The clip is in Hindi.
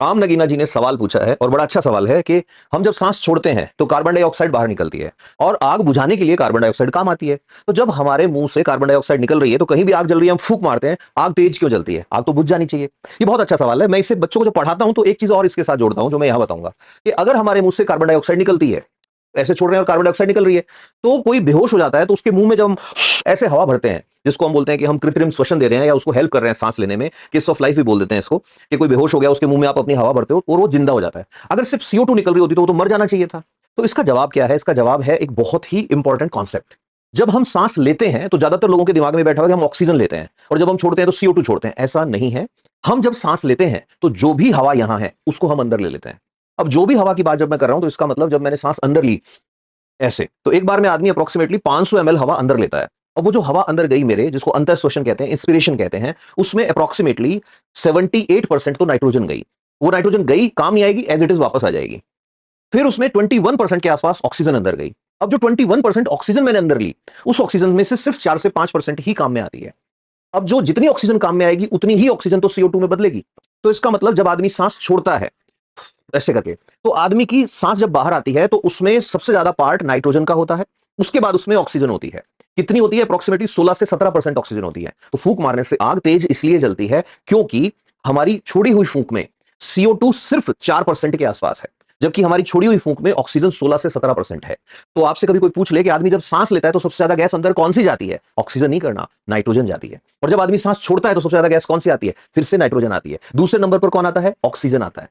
आम नगीना जी ने सवाल पूछा है और बड़ा अच्छा सवाल है कि हम जब सांस छोड़ते हैं तो कार्बन डाइऑक्साइड बाहर निकलती है और आग बुझाने के लिए कार्बन डाइऑक्साइड काम आती है। तो जब हमारे मुंह से कार्बन डाइऑक्साइड निकल रही है तो कहीं भी आग जल रही है, हम फूंक मारते हैं, आग तेज क्यों जलती है? आग तो बुझ जानी चाहिए। ये बहुत अच्छा सवाल है। मैं इसे बच्चों को जब पढ़ाता हूं तो एक चीज और इसके साथ जोड़ता हूं जो मैं यहां बताऊंगा कि अगर हमारे मुंह से कार्बन डाइऑक्साइड निकलती है, ऐसे छोड़ रहे हैं और कार्बन डाइऑक्साइड निकल रही है, तो कोई बेहोश हो जाता है तो उसके मुंह में जब हम ऐसे हवा भरते हैं, जिसको हम बोलते हैं कि हम कृत्रिम श्वसन दे रहे हैं या उसको हेल्प कर रहे हैं सांस लेने में, किस ऑफ लाइफ भी बोल देते हैं इसको, कि कोई बेहोश हो गया उसके मुंह में आप अपनी हवा भरते हो और वो जिंदा हो जाता है। अगर सिर्फ CO2 निकल रही होती तो वो तो मर जाना चाहिए था। तो इसका जवाब क्या है? इसका जवाब है एक बहुत ही इंपॉर्टेंट कॉन्सेप्ट। जब हम सांस लेते हैं तो ज्यादातर लोगों के दिमाग में बैठा हुआ है कि हम ऑक्सीजन लेते हैं और जब हम छोड़ते हैं तो CO2 छोड़ते हैं। ऐसा नहीं है। हम जब सांस लेते हैं तो जो भी हवा यहां है उसको हम अंदर ले लेते हैं। अब जो भी हवा की बात जब मैं कर रहा हूं तो इसका मतलब जब मैंने सांस अंदर ली ऐसे, तो एक बार में आदमी अप्रोक्सीमेटली 500 ml हवा अंदर लेता है। और वो जो हवा अंदर गई मेरे, जिसको अंतर श्वसन कहते हैं, इंस्पिरेशन कहते हैं, उसमें अप्रोक्सीमेटली 78% तो नाइट्रोजन गई। वो नाइट्रोजन गई, काम नहीं आएगी, एज इट इज वापस आ जाएगी। फिर उसमें 21% के आसपास ऑक्सीजन अंदर गई। अब जो 21% ऑक्सीजन मैंने अंदर ली, उस ऑक्सीजन में से सिर्फ 4 से 5% ही काम में आती है। अब जो जितनी ऑक्सीजन काम में आएगी उतनी ही ऑक्सीजन तो CO2 में बदलेगी। तो इसका मतलब जब आदमी सांस छोड़ता है ऐसे करके, तो आदमी की सांस जब बाहर आती है तो उसमें सबसे ज्यादा पार्ट नाइट्रोजन का होता है, उसके बाद उसमें ऑक्सीजन होती है। कितनी होती है? अप्रोक्सीमेटली 16 से 17% ऑक्सीजन होती है। तो फूंक मारने से आग तेज इसलिए जलती है क्योंकि हमारी छोड़ी हुई फूंक में CO2 सिर्फ 4% के आसपास है, जबकि हमारी छोड़ी हुई फूंक में ऑक्सीजन 16 से 17% है। तो आपसे कभी कोई पूछ ले कि आदमी जब सांस लेता है तो सबसे ज्यादा गैस अंदर कौन सी जाती है? ऑक्सीजन नहीं करना, नाइट्रोजन जाती है। और जब आदमी सांस छोड़ता है तो सबसे ज्यादा गैस कौन सी आती है? फिर से नाइट्रोजन आती है। दूसरे नंबर पर कौन आता है? ऑक्सीजन आता है।